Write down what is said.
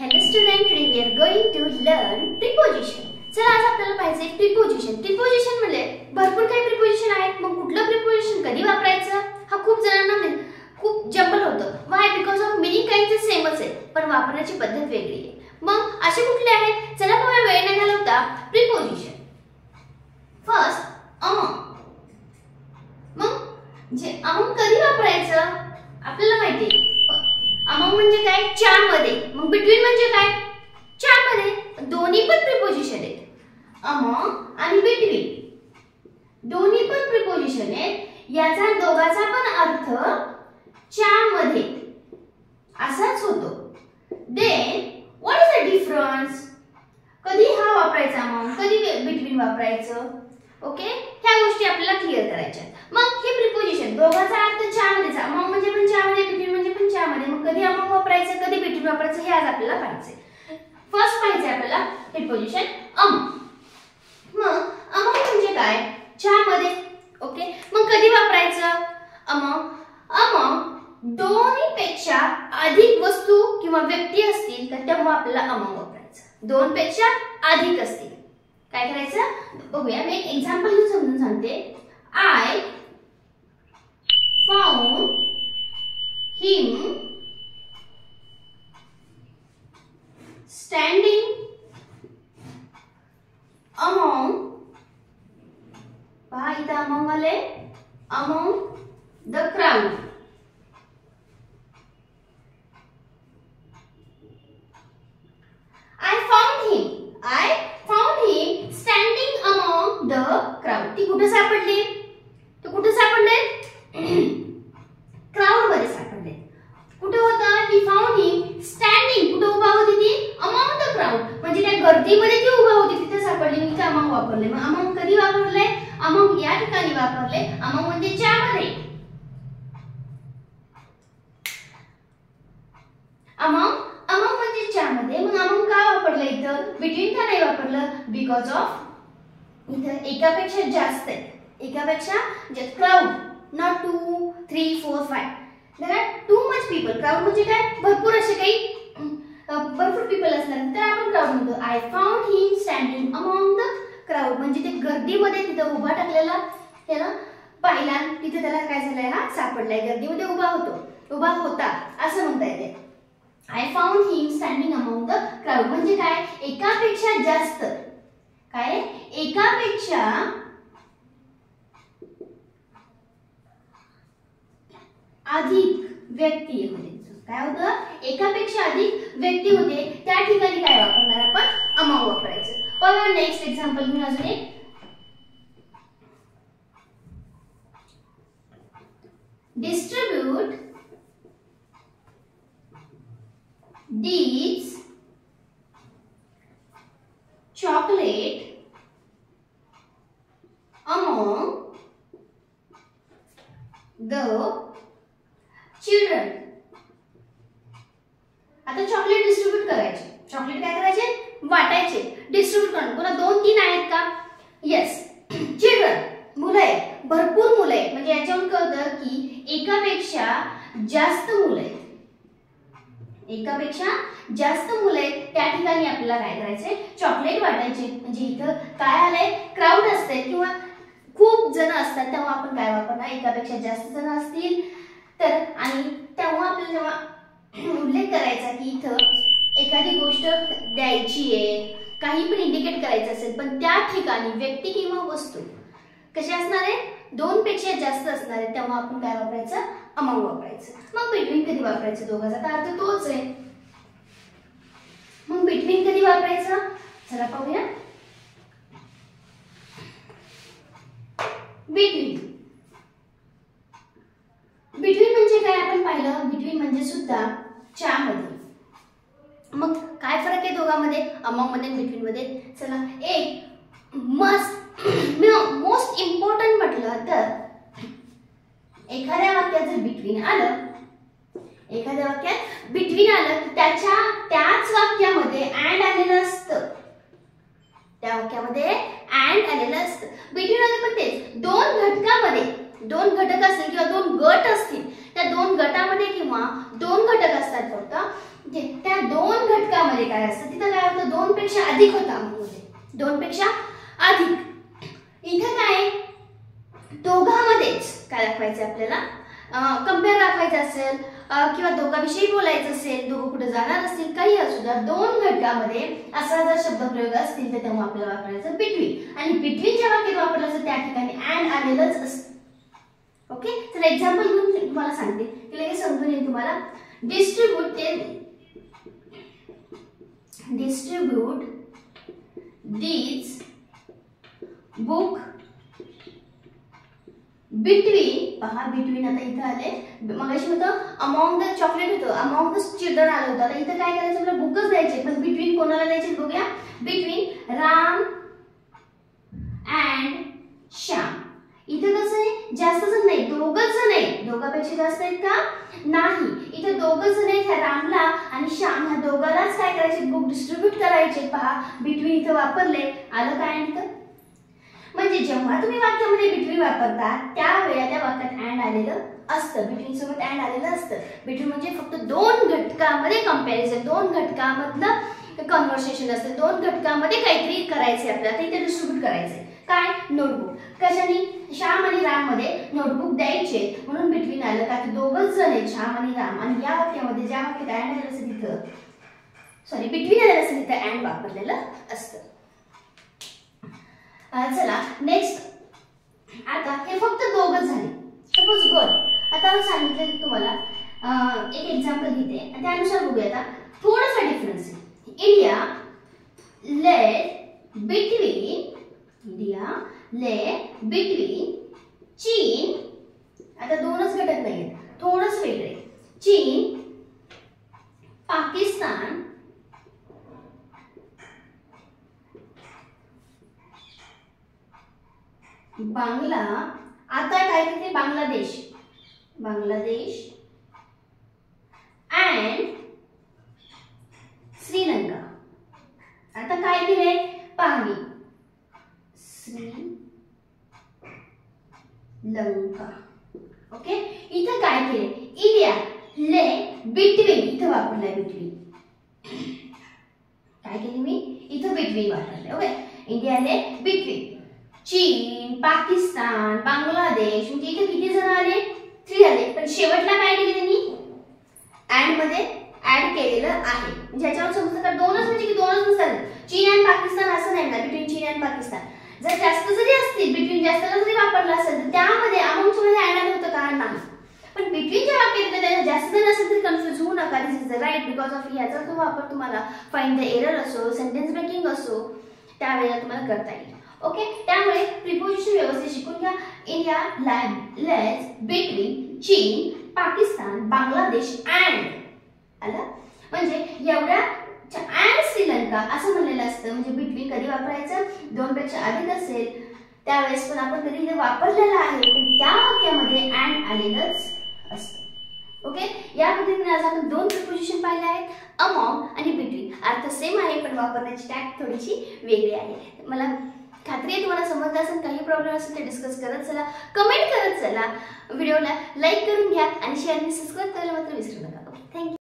Hello student, today we are going to learn preposition. चला आज आपल्याला पाहिजे preposition. Preposition म्हणजे भरपूर काही preposition आहेत. मग कुठलं preposition कधी वापरायचं हा खूप जणांना खूप जंबल होतं. Why? Because of many kinds सेमच आहे, पण वापरण्याची पद्धत वेगळी आहे. मग असे कुठले आहेत? चला बघूया वेळ न घालवता preposition. First, among. मग जे among कधी वापरायचं आपल्याला माहिती आहे. among म्हणजे काय? च्यामध्ये. मग between म्हणजे काय? च्यामध्ये. दोन्ही पण प्रीपोजिशन आहेत. among आणि between दोन्ही पण प्रीपोजिशन आहेत. याचा दोघाचा पण अर्थ च्यामध्ये असाच होतो. then what is the difference? कधी हा वापरायचा among, कधी between वापरायचं. ओके, ह्या गोष्टी आपल्याला क्लिअर करायच्या. मग हे प्रीपोजिशन दोघाचा अर्थ च्यामध्येच. among म्हणजे पण च्यामध्ये, between म्हणजे पण च्यामध्ये. मग कधी among वापरायचं, कधी between वापरायचं हे आज आपल्याला पाहायचंय. फर्स्ट पाहायचंय आपल्याला प्रीपोजिशन among. मग among म्हणजे काय? च्यामध्ये. ओके, मग कधी वापरायचं among? among दोनपेक्षा अधिक वस्तू किंवा व्यक्ती असतील तर तेव्हा आपल्याला among वापरायचं. दोन पेक्षा अधिक असतील काय करायचं बघूया. मी एक एक्झाम्पल घेऊन समजून सांगते. I found him standing among, पहा इथं among आले, among the crowd. I found him standing among the crowd. ती कुठे सापडली? तो कुठे सापडले? क्राउड मध्ये सापडले. कुठे होता? he found him standing. कुठे उभा होती ती? among the crowd. म्हणजे त्या गर्दीमध्ये ती उभा होती तिथे सापडली. मी इथे among वापरले. मग among कधी वापरले? among या ठिकाणी वापरले. among म्हणजे च्यामध्ये. among म्हणजे च्यामध्ये. मग among का वापरलं इथं? between का नाही वापरलं? बिकॉज ऑफ इथं एकापेक्षा जास्त आहे. एकापेक्षा जास्त crowd, not 2 3 4 5. there are too much people. Crowd म्हणजे काय? भरपूर असे काही भरपूर पीपल असणार तर आपण क्राउड म्हणतो. I found him standing among the crowd म्हणजे ते गर्दीमध्ये तिथं उभा टाकलेला त्याला पाहिला. तिथे त्याला काय झालंय? हा सापडलाय. गर्दीमध्ये उभा होता असं म्हणता येते. I found him standing among the crowd म्हणजे काय? एकापेक्षा जास्त. काय? एकापेक्षा अधिक व्यक्ती होते. काय होतं? एकापेक्षा अधिक व्यक्ती होते त्या ठिकाणी काय वापरणार आपण? among वापरायचं. बघा नेक्स्ट एक्झाम्पल घेऊन अजून एक. distribute these chocolate among the children. आता चॉकलेट डिस्ट्रीब्यूट करायचे. चॉकलेट काय करायचे? वाटायचे. डिस्ट्रीब्यूट करणं. पुन्हा 2-3 आहेत का? येस. चिल्ड्रन मुलं आहेत. भरपूर मुलं आहेत. म्हणजे याच्यावरून कळतं की एकापेक्षा जास्त मुलं आहेत. एकापेक्षा जास्त मुलं आहेत त्या ठिकाणी आपल्याला काय करायचंय? चॉकलेट वाटायचे. म्हणजे इथं काय आलंय? क्राउड असते किंवा खूप जण असतात तेव्हा आपण काय वापरणार? एकापेक्षा जास्त जण असतील तर आणि तेव्हा आपल्याला जेव्हा उल्लेख करायचा की इथं एखादी गोष्ट द्यायची आहे, काही पण इंडिकेट करायचं असेल पण त्या ठिकाणी व्यक्ती किंवा वस्तू कशी असणार आहे? 2 पेक्षा जास्त असणार आहे तेव्हा आपण काय वापरायचं? among वापरायचं. मग between कधी वापरायचं? दोघाचा तर अर्थ तोच आहे. मग between कधी वापरायचं? चला पाहूया. between म्हणजे काय आपण पाहिलं? between म्हणजे सुद्धा च्यामध्ये. मग काय फरक आहे दोघांमध्ये? among मध्ये आणि between मध्ये? चला एक मोस्ट इम्पॉर्टंट म्हटलं तर एखाद्या वाक्यात जर between आलं, एखाद्या वाक्यात between आलं त्याच वाक्यामध्ये and आलेलं असतं. त्या वाक्यामध्ये and आलेलं असतं. between आलं पण तेच दोन घटकामध्ये दोन घटक असतील किंवा दोन गट असतील त्या दोन गटामध्ये किंवा दोन घटक असतात फक्त त्या दोन घटकामध्ये काय असतं, तिथं काय होतं, 2 पेक्षा अधिक होतं अमोंग मध्ये, 2 पेक्षा अधिक. इथं काय दोघांमध्येच काय दाखवायचं आपल्याला, कंपेअर दाखवायचं असेल किंवा दोघांविषयी बोलायचं असेल, दोघं कुठे जाणार असतील, काही असू द्या, 2 घटकामध्ये असा जर शब्दप्रयोग असतील तर तेव्हा आपल्याला वापरायचं बिटवीन. आणि बिटवीन जेव्हा वाक्यात वापरलं असतं त्या ठिकाणी अँड आलेलंच असतं. ओके, तर एक्झाम्पल घेऊन तुम्हाला सांगते की लगेच समजून येईल तुम्हाला. Distribute these book between. पहा बिटवीन आता इथं आले, मगाशी होतं अमॉंग द चॉकलेट होतं, अमॉंग द चिल्ड्रन आलं होतं. आता इथं काय करायचं, आपल्याला बुकच द्यायचे, पण बिटवीन कोणाला द्यायचे बघूया. Between Ram and Shyam. इथं कसं आहे, जास्त जण नाही, दोघच जण आहेत. दोघांपेक्षा जास्त आहेत का, नाही. इथं दोघच जण आहेत, ह्या रामला आणि श्याम ह्या दोघांनाच काय करायचे, बुक डिस्ट्रीब्यूट करायचे. पहा बिटवीन इथं वापरले, आलं काय इथं. म्हणजे जेव्हा तुम्ही वाक्यामध्ये बिटवीन वापरता त्यावेळेला त्या वाक्यात अँड आलेलं असतं, बिटवीन सोबत अँड आलेलं असतं. बिटवीन म्हणजे फक्त 2 घटकांमध्ये कंपॅरिझन, 2 घटकांमधलं कन्व्हर्सेशन असतं, 2 घटकांमध्ये काहीतरी करायचे आपल्याला, ते डिस्ट्रीब्यूट करायचे. काय, नोटबुक. कशाने, श्याम आणि राम मध्ये नोटबुक द्यायचे म्हणून बिटवीन आलं, का की दोघच जण आहेत श्याम आणि राम, आणि या वाक्यामध्ये ज्या वाक्यात अँड आलेलं असतं तिथं, सॉरी बिटवीन आलेलं असतं तिथं अँड वापरलेलं असतं. चला नेक्स्ट. आता हे फक्त दोघच झाले. Suppose girl. आता सांगितलं तुम्हाला एक एक्झाम्पल घेते आणि त्यानुसार बघूया. आता थोडासा डिफरन्स आहे. इंडिया लेड बिटवीन चीन. आता 2च घटक नाहीत, थोडंच वेगळे. चीन, पाकिस्तान, बांगला. आता काय तिथे बांगलादेश अँड श्रीलंका. आता काय केले, पाहणी श्रीलंका. ओके, इथं काय केले, इंडिया ले बिटवीन, इथं वापरलाय बिटवीन. काय केले मी, इथं बिटवीन वापरले. ओके, इंडिया ले बिटवीन चीन, पाकिस्तान, बांगलादेश. म्हणजे इथे किती जण आले, 3 आले. पण शेवटला काय केले त्यांनी, अँड मध्ये ऍड केलेलं आहे. म्हणजे याच्यावर समजतं का 2च म्हणजे की 2च नसतात. चीन आणि पाकिस्तान असं नाही ना, बिटवीन चीन आणि पाकिस्तान. जर जास्त जरी असतील, बिटवीन जास्त जरी वापरला असेल तर त्यामध्ये अमाउंट मध्ये ऍड आलं होतं का, नाही. पण बिटवीन जेव्हा केलं तर जास्त जर असेल तर कन्फ्युज होऊ नका. This is the right, because of याचा तो वापर तुम्हाला फाइंड द एरर असो, सेंटेन्स ब्रेकिंग असो, त्यावेळेला तुम्हाला करता येईल. ओके, त्यामुळे प्रिपोजिशन व्यवस्थित शिकून घ्या. इंडिया लेट्स बिटवीन चीन, पाकिस्तान, बांगलादेश अँड आलं. म्हणजे एवढ्या अँड श्रीलंका असं म्हणलेलं असतं. म्हणजे बिटवीन कधी वापरायचं, 2 पेक्षा अधिक असेल त्यावेळेस पण आपण कधी वापरलेलं आहे, पण त्या वाक्यामध्ये अँड आलेलंच असतं. ओके, या पद्धतीने आज आपण 2 प्रिपोजिशन पाहिले आहेत, अमॉंग आणि बिटवीन. अर्थ सेम आहे पण वापरण्याची टॅक्ट थोडीशी वेगळी आहे. मला खात्री आहे तुम्हाला समजलं असेल. काही प्रॉब्लेम असेल ते डिस्कस करत चला, कमेंट करत चला, व्हिडिओला लाईक करून घ्या आणि शेअर आणि सबस्क्राईब करायला मात्र विसरू नका. थँक्यू.